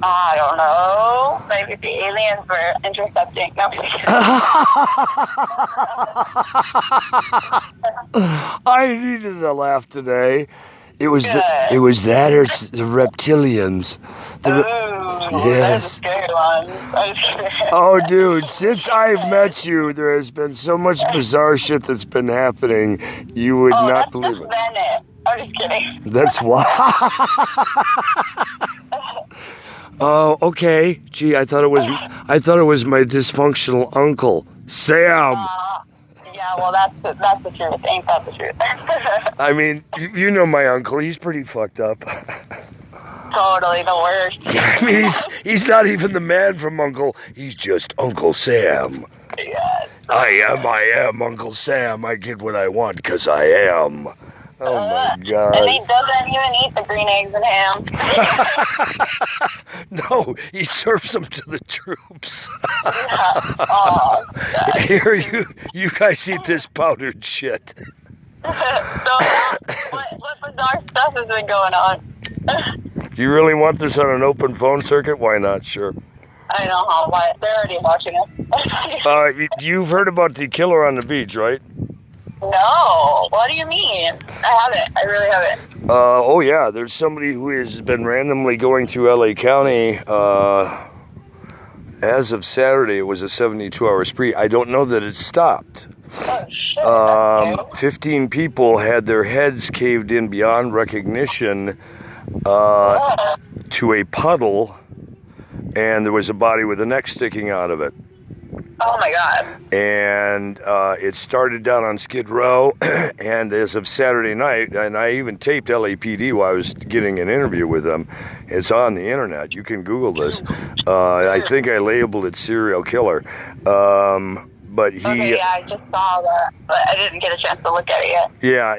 I don't know. Maybe the aliens were intercepting. No, I'm just kidding. I needed a laugh today. It was Good. it was that or the reptilians. Yes. Those are scary ones. I'm just kidding. Oh, dude, since I've met you, there has been so much bizarre shit that's been happening. You would not believe it. Venice. I'm just kidding. That's why. Oh, okay. Gee, I thought it was my dysfunctional uncle, Sam. Yeah, well, that's the truth. Ain't that the truth? I mean, you know my uncle. He's pretty fucked up. Totally the worst. I mean, he's not even the man from Uncle. He's just Uncle Sam. Yes. I am Uncle Sam. I get what I want because I am. Oh my God. And he doesn't even eat the green eggs and ham. No, he serves them to the troops. Yeah. Oh, God. Here, you guys eat this powdered shit. So, what bizarre stuff has been going on? Do you really want this on an open phone circuit? Why not? Sure. I know how. Why? They're already watching us. You've heard about the killer on the beach, right? No. What do you mean? I haven't. I really haven't. Oh yeah, there's somebody who has been randomly going through LA County. As of Saturday, it was a 72-hour spree. I don't know that it stopped. Oh, shit. 15 people had their heads caved in beyond recognition to a puddle, and there was a body with a neck sticking out of it. Oh my God. And it started down on Skid Row, and as of Saturday night, and I even taped LAPD while I was getting an interview with them. It's on the internet. You can Google this. I think I labeled it serial killer. But he. Okay, yeah, I just saw that, but I didn't get a chance to look at it yet. Yeah,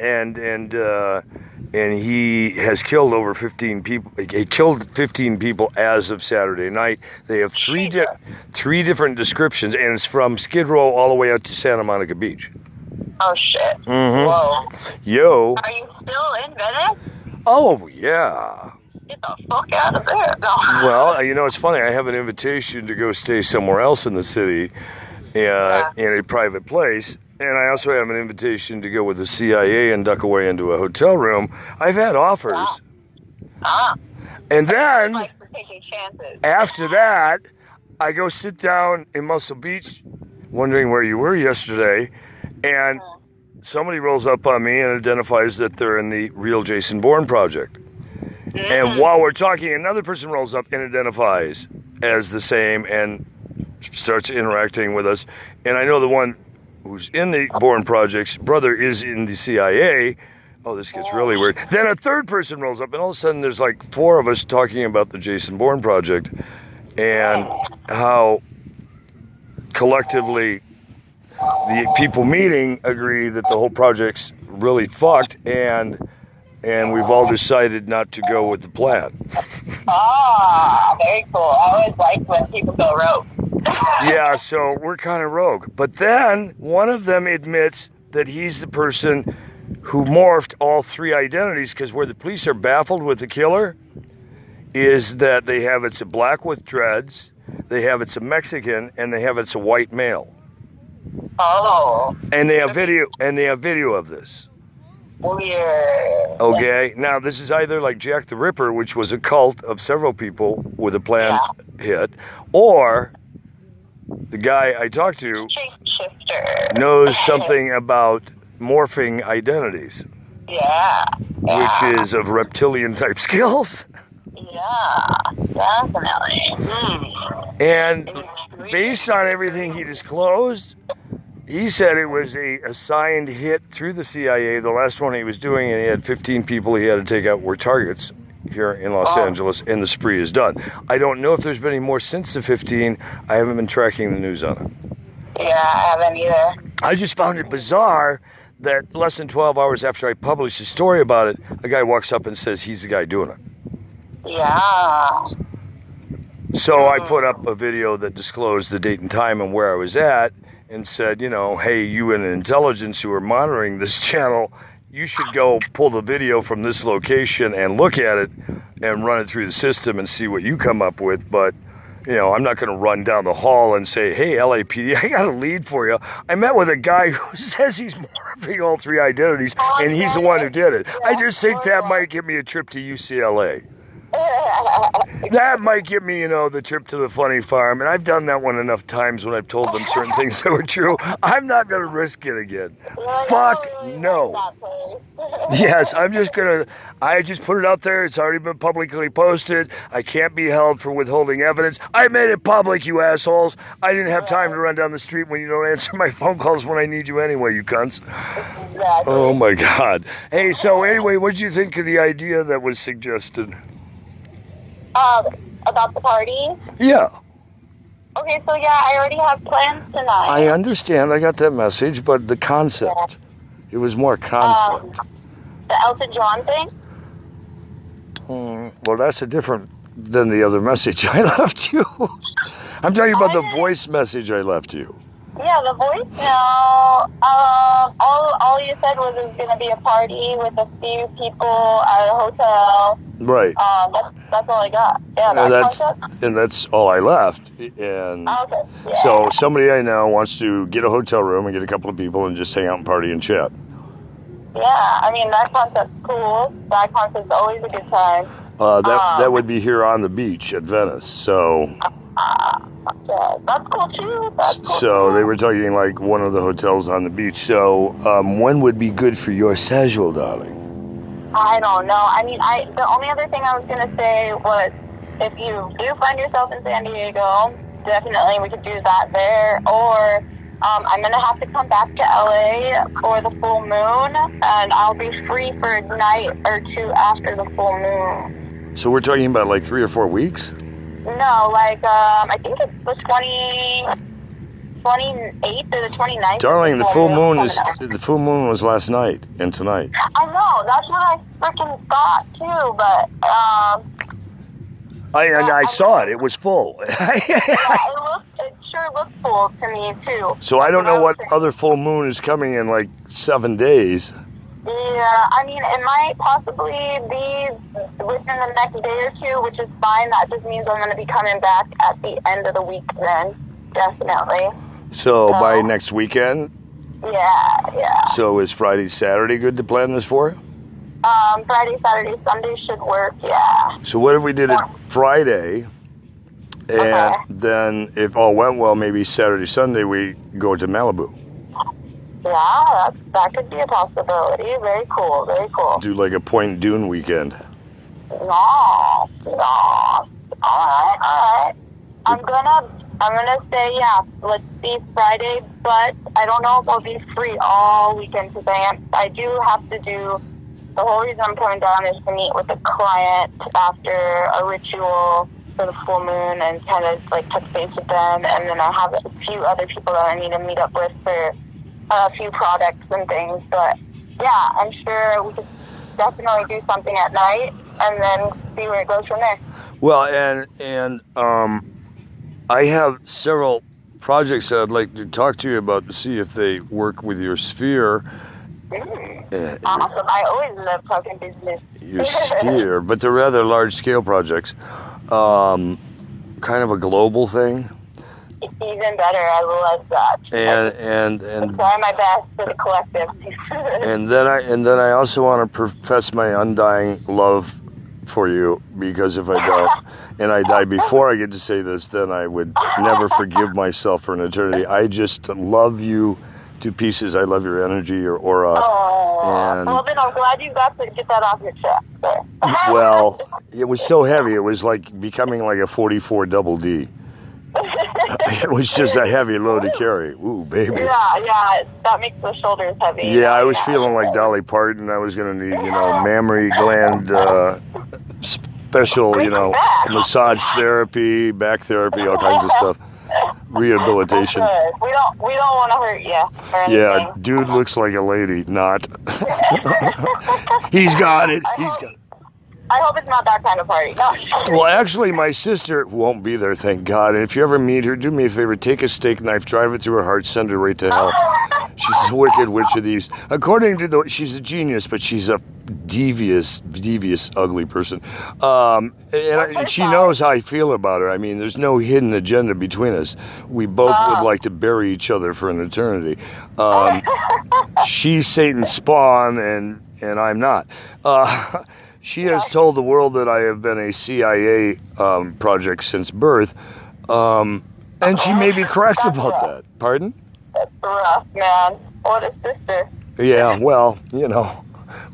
and he has killed over 15 people. He killed 15 people as of Saturday night. They have three different descriptions, and it's from Skid Row all the way out to Santa Monica Beach. Oh shit! Mm-hmm. Whoa! Yo. Are you still in Venice? Oh yeah. Get the fuck out of there! No. Well, you know, it's funny. I have an invitation to go stay somewhere else in the city, in a private place. And I also have an invitation to go with the CIA and duck away into a hotel room. I've had offers. Wow. And then, like taking chances. After that, I go sit down in Muscle Beach, wondering where you were yesterday, and somebody rolls up on me and identifies that they're in the Real Jason Bourne project. Mm-hmm. And while we're talking, another person rolls up and identifies as the same and starts interacting with us. And I know the one who's in the Bourne Project's brother is in the CIA. Oh, this gets really weird. Then a third person rolls up, and all of a sudden there's like four of us talking about the Jason Bourne Project and how collectively the people meeting agree that the whole project's really fucked, and we've all decided not to go with the plan. Very cool. I always like when people go rogue. Yeah, so we're kind of rogue. But then one of them admits that he's the person who morphed all three identities, because where the police are baffled with the killer is that they have it's a black with dreads, they have it's a Mexican, and they have it's a white male. Oh. And they have video of this. Weird. Okay, now this is either like Jack the Ripper, which was a cult of several people with a planned hit, or the guy I talked to Shapeshifter knows something about morphing identities. Yeah. Which is of reptilian type skills. Yeah, definitely. And based on everything he disclosed, he said it was a assigned hit through the CIA. The last one he was doing, and he had 15 people he had to take out were targets here in Los Angeles, and the spree is done. I don't know if there's been any more since the 15. I haven't been tracking the news on it. Yeah, I haven't either. I just found it bizarre that less than 12 hours after I published a story about it, a guy walks up and says he's the guy doing it. Yeah. So I put up a video that disclosed the date and time and where I was at, and said, you know, hey, you in intelligence who are monitoring this channel, you should go pull the video from this location and look at it and run it through the system and see what you come up with. But, I'm not going to run down the hall and say, hey, LAPD, I got a lead for you. I met with a guy who says he's morphing all 3 identities, and he's the one who did it. I just think that might give me a trip to UCLA. That might give me, the trip to the funny farm. And I've done that one enough times when I've told them certain things that were true. I'm not going to risk it again. Fuck no. Yes, I just put it out there. It's already been publicly posted. I can't be held for withholding evidence. I made it public, you assholes. I didn't have time to run down the street when you don't answer my phone calls when I need you anyway, you cunts. Oh my God. Hey, so anyway, what did you think of the idea that was suggested? About the party? Yeah. Okay, so I already have plans tonight. I understand. I got that message, but the concept. It was more concept. The Elton John thing? Well, that's a different than the other message I left you. I'm talking about the voice message I left you. Yeah, the voice now. All you said was it was going to be a party with a few people at a hotel. Right. That's all I got. Yeah, that's all I left. And okay. Yeah. So somebody I know wants to get a hotel room and get a couple of people and just hang out and party and chat. Yeah, I mean, that concept's cool. That concept's always a good time. That would be here on the beach at Venice. So. Yeah, that's cool too. So they were talking like one of the hotels on the beach. So when would be good for your schedule, darling? I don't know. I mean, the only other thing I was going to say was if you do find yourself in San Diego, definitely we could do that there. Or I'm going to have to come back to LA for the full moon, and I'll be free for a night or 2 after the full moon. So we're talking about like 3 or 4 weeks? No, like, I think it's the 28th or the 29th. Darling, the full moon was last night and tonight. I know, that's what I freaking thought too, but I saw it. It was full. It sure looks full to me too. So I don't know what other full moon is coming in like 7 days. Yeah, I mean, it might possibly be within the next day or 2, which is fine. That just means I'm going to be coming back at the end of the week then, definitely. So by next weekend? Yeah. So is Friday, Saturday good to plan this for? Friday, Saturday, Sunday should work, yeah. So what if we did it Friday, and then if all went well, maybe Saturday, Sunday, we go to Malibu? Yeah, that could be a possibility. Very cool, very cool. Do like a Point Dune weekend. No. All right. I'm gonna say, let's see Friday, but I don't know if I'll be free all weekend because I do have to do, the whole reason I'm coming down is to meet with a client after a ritual for the full moon and kind of like touch base with them, and then I have a few other people that I need to meet up with for a few products and things. But yeah, I'm sure we could definitely do something at night and then see where it goes from there. Well, and I have several projects that I'd like to talk to you about to see if they work with your sphere. Awesome. I always love talking business. Your sphere, but they're rather large-scale projects. Kind of a global thing. Even better. I love that. And I'm trying my best for the collective. and then I also want to profess my undying love for you, because if I don't, and I die before I get to say this, then I would never forgive myself for an eternity. I just love you to pieces. I love your energy, your aura. Oh, well then I'm glad you got to get that off your chest. Well, it was so heavy. It was like becoming like a 44 double D. It was just a heavy load to carry. Ooh, baby. Yeah, that makes the shoulders heavy. Yeah, I was feeling like Dolly Parton. I was going to need, mammary gland special, massage therapy, back therapy, all kinds of stuff. Rehabilitation. We don't want to hurt you. Yeah, dude looks like a lady. Not. He's got it. I hope it's not that kind of party. No. Well, actually, my sister won't be there, thank God. And if you ever meet her, do me a favor, take a steak knife, drive it through her heart, send her right to hell. She's the Wicked Witch of the East. According to she's a genius, but she's a devious, ugly person. And she knows how I feel about her. I mean, there's no hidden agenda between us. We both would like to bury each other for an eternity. She's Satan's spawn, and I'm not. She has told the world that I have been a CIA project since birth, and she may be correct about that. Pardon? That's rough, man. What a sister. Yeah, well, you know,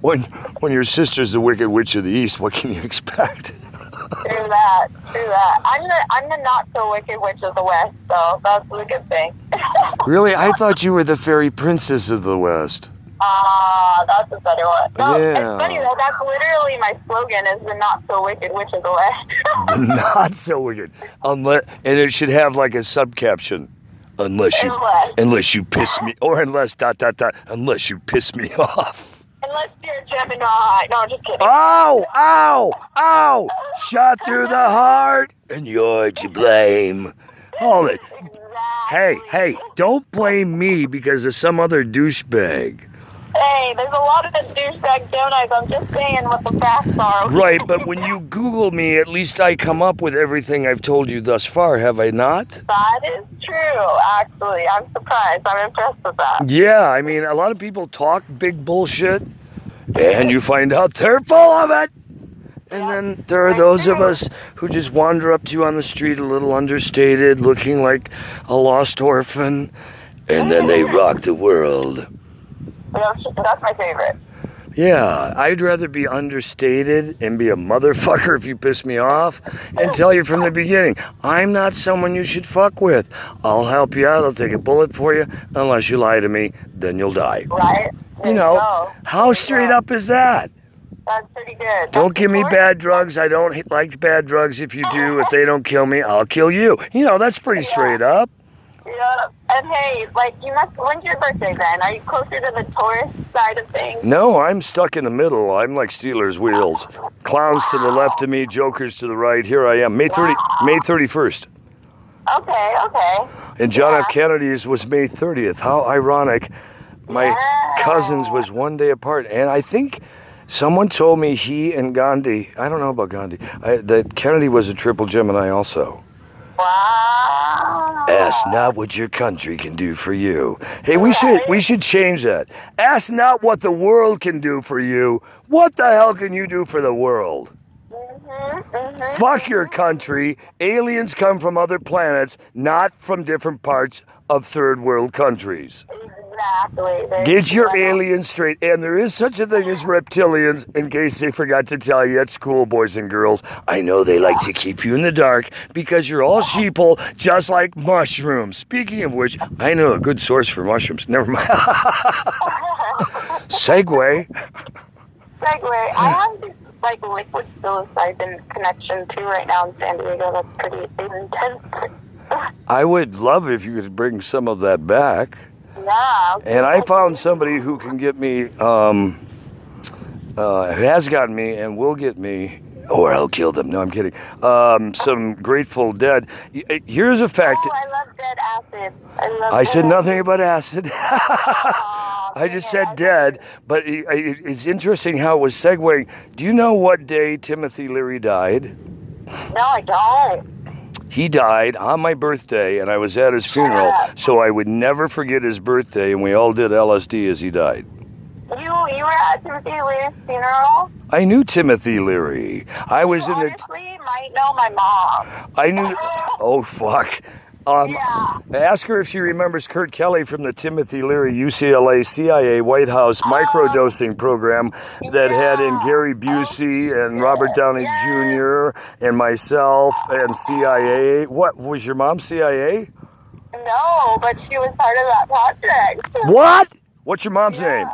when your sister's the Wicked Witch of the East, what can you expect? True that. I'm the not so wicked witch of the West, so that's a good thing. Really? I thought you were the fairy princess of the West. That's a better one. No, Yeah. It's funny though, that's literally my slogan is the not so wicked witch of the West. Not so wicked. And it should have like a subcaption. Unless you piss me, or unless ... unless you piss me off. Unless you're a Gemini. No, just kidding. Ow! Shot through the heart, and you're to blame. Hold it. Exactly. Hey, don't blame me because of some other douchebag. Hey, there's a lot of douchebag Geminis. I'm just saying what the facts are. Okay? Right, but when you Google me, at least I come up with everything I've told you thus far, have I not? That is true, actually. I'm surprised. I'm impressed with that. Yeah, I mean, a lot of people talk big bullshit, and you find out they're full of it. And then there are those of us who just wander up to you on the street a little understated, looking like a lost orphan, and then they rock the world. That's my favorite. Yeah, I'd rather be understated and be a motherfucker if you piss me off and tell you from the beginning, I'm not someone you should fuck with. I'll help you out, I'll take a bullet for you. Unless you lie to me, then you'll die. Right? You know, how straight up is that? That's pretty good. Don't give me bad drugs. I don't like bad drugs. If you do, if they don't kill me, I'll kill you. You know, that's pretty straight up. Yeah, and hey, when's your birthday then? Are you closer to the Taurus side of things? No, I'm stuck in the middle. I'm like Steelers wheels. Clowns to the left of me, jokers to the right. Here I am, May 31st. Okay. And John F. Kennedy's was May 30th. How ironic. My cousin's was one day apart. And I think someone told me he and Gandhi, I don't know about Gandhi, that Kennedy was a triple Gemini also. Wow. Ask not what your country can do for you. Hey, we should change that. Ask not what the world can do for you. What the hell can you do for the world? Fuck your country. Aliens come from other planets, not from different parts of third world countries. Exactly. Get your aliens straight. And there is such a thing as reptilians, in case they forgot to tell you at school, boys and girls. I know they like to keep you in the dark because you're all sheeple, just like mushrooms. Speaking of which, I know a good source for mushrooms. Never mind. Segue. I have this liquid psilocybin connection too right now in San Diego. That's pretty intense. I would love if you could bring some of that back. Yeah. And I found somebody who can get me, has gotten me and will get me, or I'll kill them. No, I'm kidding. Some Grateful Dead. Here's a fact. Oh, I love dead acid. I said nothing about acid. I just said dead, but it's interesting how it was segueing. Do you know what day Timothy Leary died? No, I don't. He died on my birthday, and I was at his funeral, so I would never forget his birthday, and we all did LSD as he died. You were at Timothy Leary's funeral? I knew Timothy Leary. I was in the... Honestly, might know my mom. I knew... Oh, fuck. Ask her if she remembers Kurt Kelly from the Timothy Leary UCLA CIA White House microdosing program that had in Gary Busey and Robert Downey Jr. and myself and CIA. What, was your mom CIA? No, but she was part of that project. What? What's your mom's name?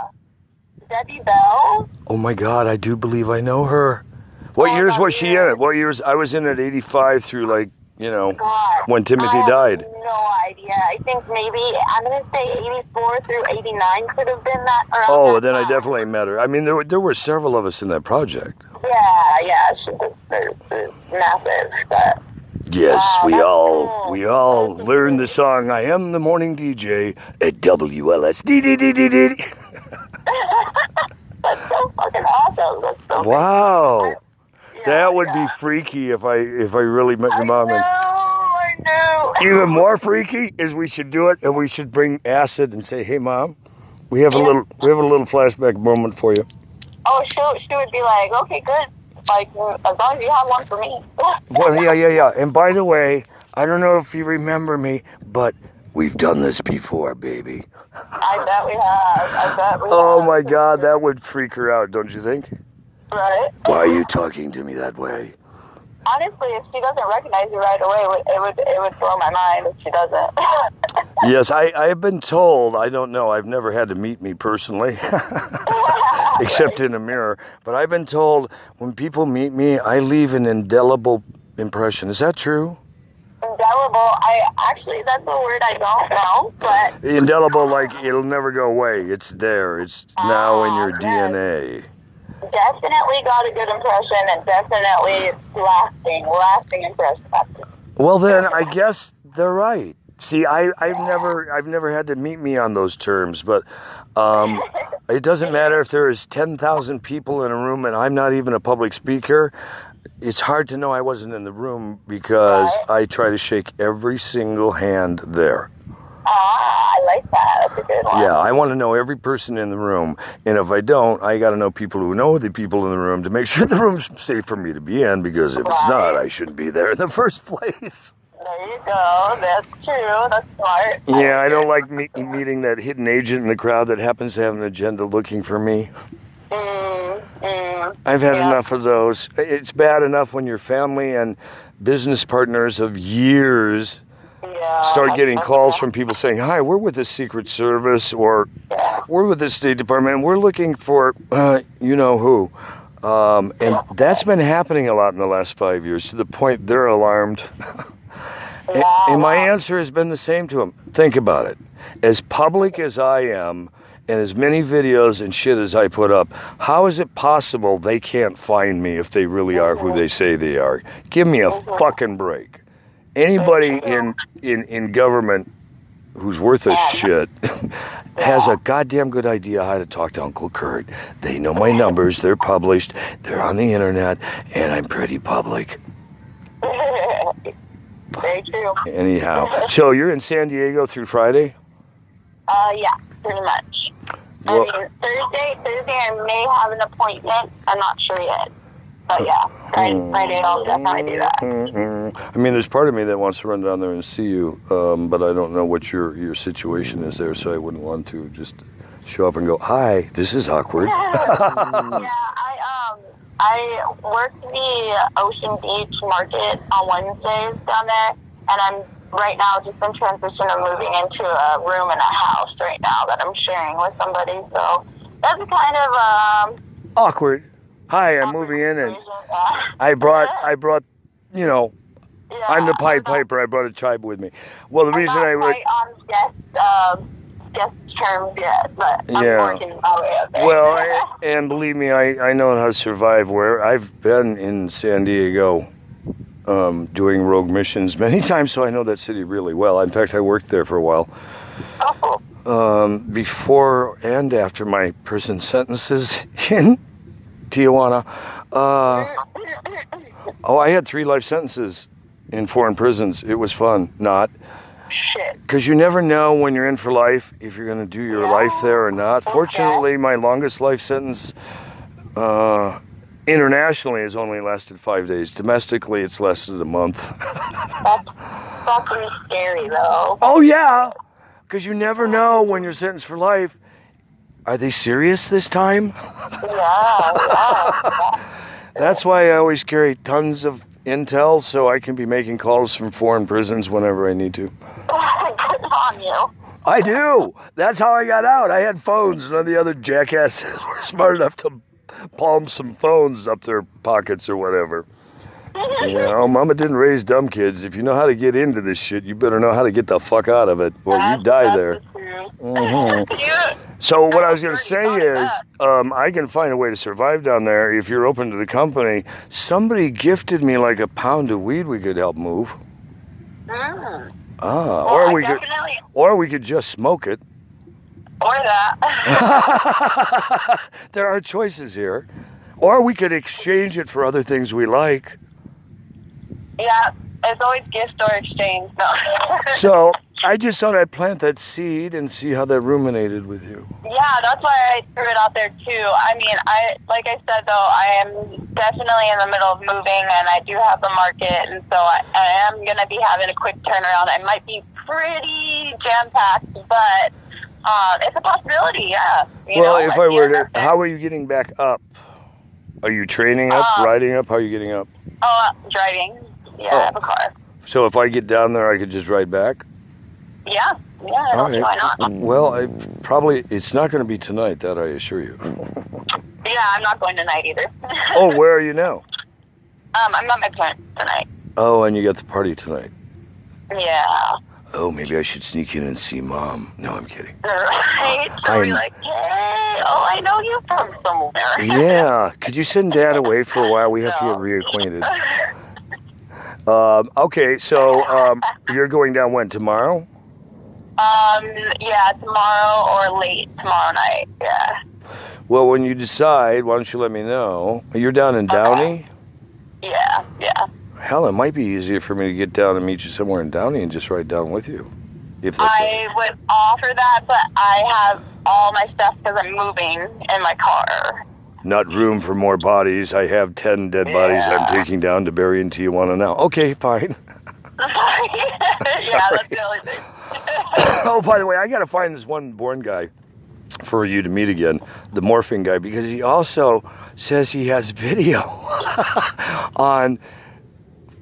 Debbie Bell. Oh my God, I do believe I know her. What years was she in it? What years? I was in it 85 through when Timothy died. I have no idea. I think maybe, I'm going to say 84 through 89 could have been that. Oh, then I definitely met her. I mean, there were several of us in that project. Yeah, she's massive. But Yes, we that's all cool. learned the song "I Am the Morning DJ" at WLS. That's so fucking awesome. That's so Wow, crazy. that would be freaky if I really met your mom. I know. Even more freaky is we should do it, and we should bring acid and say, "Hey, Mom, we have a little flashback moment for you." Oh, she would be like, okay, good. Like, as long as you have one for me. Well, yeah. And by the way, I don't know if you remember me, but we've done this before, baby. I bet we have. Oh my God, that would freak her out, don't you think? Right? Why are you talking to me that way? Honestly, if she doesn't recognize you right away, it would blow my mind if she doesn't. Yes, I've been told, I don't know, I've never had to meet me personally, except in a mirror, but I've been told when people meet me, I leave an indelible impression. Is that true? Indelible. That's a word I don't know, but... Indelible, like it'll never go away. It's there. It's now in your DNA. Definitely got a good impression, and definitely lasting impression. Well, then I guess they're right. See, I've never had to meet me on those terms, but it doesn't matter if there is 10,000 people in a room and I'm not even a public speaker. It's hard to know I wasn't in the room because I try to shake every single hand there. I like that. That's a good one. Yeah, I want to know every person in the room, and if I don't, I got to know people who know the people in the room to make sure the room's safe for me to be in, because if it's not, I shouldn't be there in the first place. There you go. That's true. That's smart. Yeah, I don't like meeting that hidden agent in the crowd that happens to have an agenda looking for me. I've had enough of those. It's bad enough when your family and business partners of years start getting calls from people saying, "Hi, we're with the Secret Service," or "We're with the State Department, and we're looking for you know who." And that's been happening a lot in the last 5 years, to the point they're alarmed. And my answer has been the same to them. Think about it. As public as I am, and as many videos and shit as I put up, how is it possible they can't find me if they really are who they say they are? Give me a fucking break. Anybody in government who's worth a shit has a goddamn good idea how to talk to Uncle Kurt. They know my numbers, they're published, they're on the internet, and I'm pretty public. Very true. Anyhow, so you're in San Diego through Friday? Yeah, pretty much. Well, I mean, Thursday I may have an appointment. I'm not sure yet. But yeah, Friday I'll definitely do that. I mean, there's part of me that wants to run down there and see you, but I don't know what your situation is there, so I wouldn't want to just show up and go, "Hi, this is awkward." Yeah, I work the Ocean Beach Market on Wednesdays down there, and I'm right now just in transition of moving into a room in a house right now that I'm sharing with somebody, so that's kind of awkward. Hi, I'm moving in, and I brought you know, I'm the Pied Piper. I brought a tribe with me. Well, the reason I would on guest terms yet, but I'm working my way up there. Well, and believe me, I know how to survive. Where I've been in San Diego, doing rogue missions many times, so I know that city really well. In fact, I worked there for a while. Before and after my prison sentences in Tijuana. I had 3 life sentences in foreign prisons. It was fun. Not. Shit. Because you never know when you're in for life if you're going to do your life there or not. Fortunately, my longest life sentence internationally has only lasted 5 days. Domestically, it's lasted a month. That's fucking scary, though. Oh, yeah. Because you never know when you're sentenced for life. Are they serious this time? Yeah. That's why I always carry tons of intel, so I can be making calls from foreign prisons whenever I need to. Good on you. I do. That's how I got out. I had phones. None of the other jackasses were smart enough to palm some phones up their pockets or whatever. You know, Mama didn't raise dumb kids. If you know how to get into this shit, you better know how to get the fuck out of it, or you die there. So what I was going to say is, I can find a way to survive down there if you're open to the company. Somebody gifted me like a pound of weed we could help move. Ah, Well, or we could just smoke it. Or that. There are choices here. Or we could exchange it for other things we like. Yeah, it's always gift or exchange. No. So I just thought I'd plant that seed and see how that ruminated with you. Yeah, that's why I threw it out there too. I mean, like I said though, I am definitely in the middle of moving, and I do have the market, and so I am gonna be having a quick turnaround. I might be pretty jam packed, but it's a possibility. Yeah. Well, if I were to, how are you getting back up? Are you training up, riding up? How are you getting up? Driving. Yeah, I have a car. So if I get down there, I could just ride back? Yeah, I don't see why not. Well, it's not going to be tonight, that I assure you. Yeah, I'm not going tonight either. Oh, where are you now? I'm at my parents tonight. Oh, and you got the party tonight. Yeah. Oh, maybe I should sneak in and see Mom. No, I'm kidding. Right? She'll be like, hey, I know you from somewhere. Yeah. Could you send Dad away for a while? We have to get reacquainted. Okay, so you're going down when, tomorrow? Yeah, tomorrow or late tomorrow night, yeah. Well, when you decide, why don't you let me know? You're down in Downey? Yeah. Hell, it might be easier for me to get down and meet you somewhere in Downey and just ride down with you. If that's I would offer that, but I have all my stuff because I'm moving in my car. Not room for more bodies. I have 10 dead bodies I'm taking down to bury in Tijuana now. Okay, fine. Yeah, that's the only thing. Oh, by the way, I got to find this one Bourne guy for you to meet again, the morphing guy, because he also says he has video on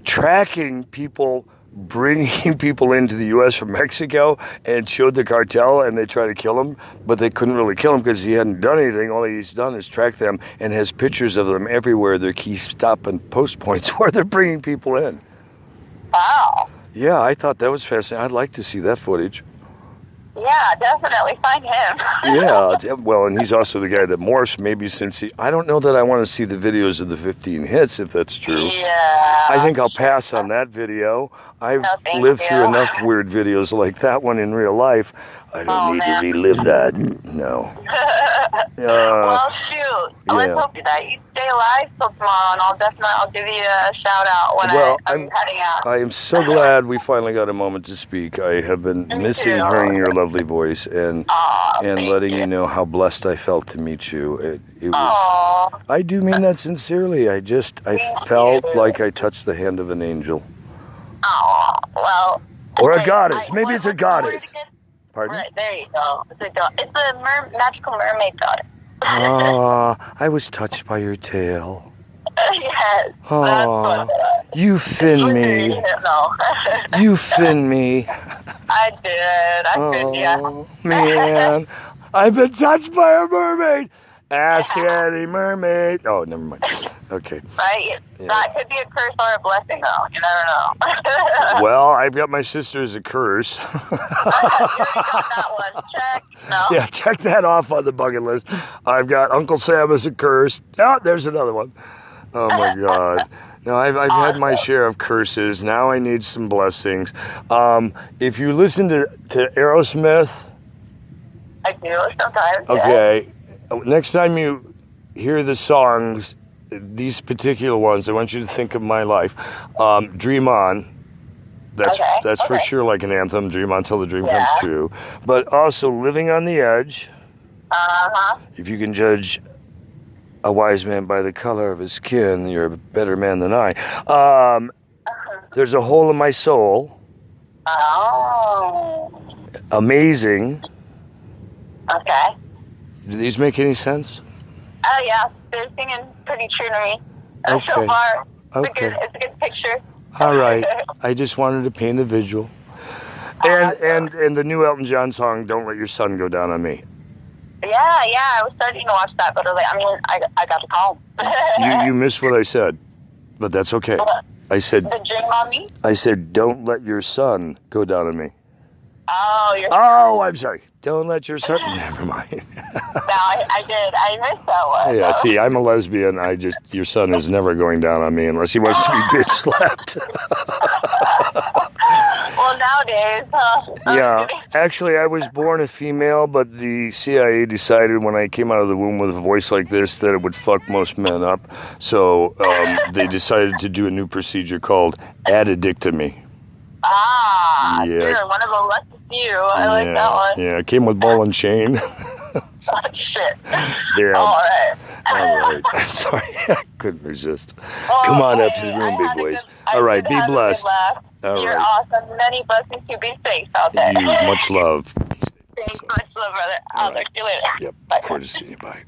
tracking people, bringing people into the U.S. from Mexico, and showed the cartel, and they tried to kill him, but they couldn't really kill him because he hadn't done anything. All he's done is track them and has pictures of them everywhere, their key stop and post points where they're bringing people in. Wow. Yeah, I thought that was fascinating. I'd like to see that footage. Yeah, definitely. Find him. Yeah, well, and he's also the guy that morphs, maybe since I don't know that I want to see the videos of the 15 hits, if that's true. Yeah. I think I'll pass on that video. I've lived through enough weird videos like that one in real life. I don't need to relive that. No. Well, shoot. Let's hope that you stay alive till tomorrow, and I'll give you a shout out when I'm heading out. I am so glad we finally got a moment to speak. I have been missing hearing your lovely voice and letting you know how blessed I felt to meet you. It was. I do mean that sincerely. I felt like I touched the hand of an angel. Oh, well. Or a goddess. Maybe it's a goddess. Pardon? Right, there you go. It's a magical mermaid goddess. I was touched by your tail. Yes. Oh, you fin me. No. You fin me. I did. I fin you. Oh, man. I've been touched by a mermaid. Ask any mermaid. Oh, never mind. Okay. Right? Yeah. That could be a curse or a blessing, though. You never know. Well, I've got my sister as a curse. You already got that one. Check. No? Yeah, check that off on the bucket list. I've got Uncle Sam as a curse. Oh, there's another one. Oh, my God. No, I've had my share of curses. Now I need some blessings. If you listen to Aerosmith. I do sometimes. Okay. Yeah. Next time you hear the songs, these particular ones, I want you to think of my life. Dream On. That's for sure like an anthem. Dream on till the dream comes true. But also Living on the Edge. Uh-huh. If you can judge a wise man by the color of his skin, you're a better man than I. There's a Hole in My Soul. Oh. Amazing. Okay. Do these make any sense? Oh, yeah. They're singing pretty true to me. Okay. So far, Okay. It's a good picture. All right. I just wanted to paint a visual. And the new Elton John song, Don't Let Your Sun Go Down on Me. Yeah. I was starting to watch that, but I got to call him. You missed what I said, but that's okay. I said, the dream on me? I said, don't let your sun go down on me. Oh, I'm sorry. Don't let your sun... Never mind. No, I did. I missed that one. Yeah, see, I'm a lesbian. Your son is never going down on me unless he wants to be bitch slapped. nowadays, huh? Yeah, actually, I was born a female, but the CIA decided when I came out of the womb with a voice like this that it would fuck most men up. So they decided to do a new procedure called addictomy. Ah, Yeah. you're one of the lucky few. I like that one. Yeah, it came with ball and chain. Oh, shit. Yeah. All right. All right. I'm sorry. I couldn't resist. Come on up to the room, big boys. All right, be blessed. All You're right. awesome. Many blessings to be safe out there. You, much love. Thanks, much love, brother. I'll talk to you later. Yep. Bye. Courtesy. Bye.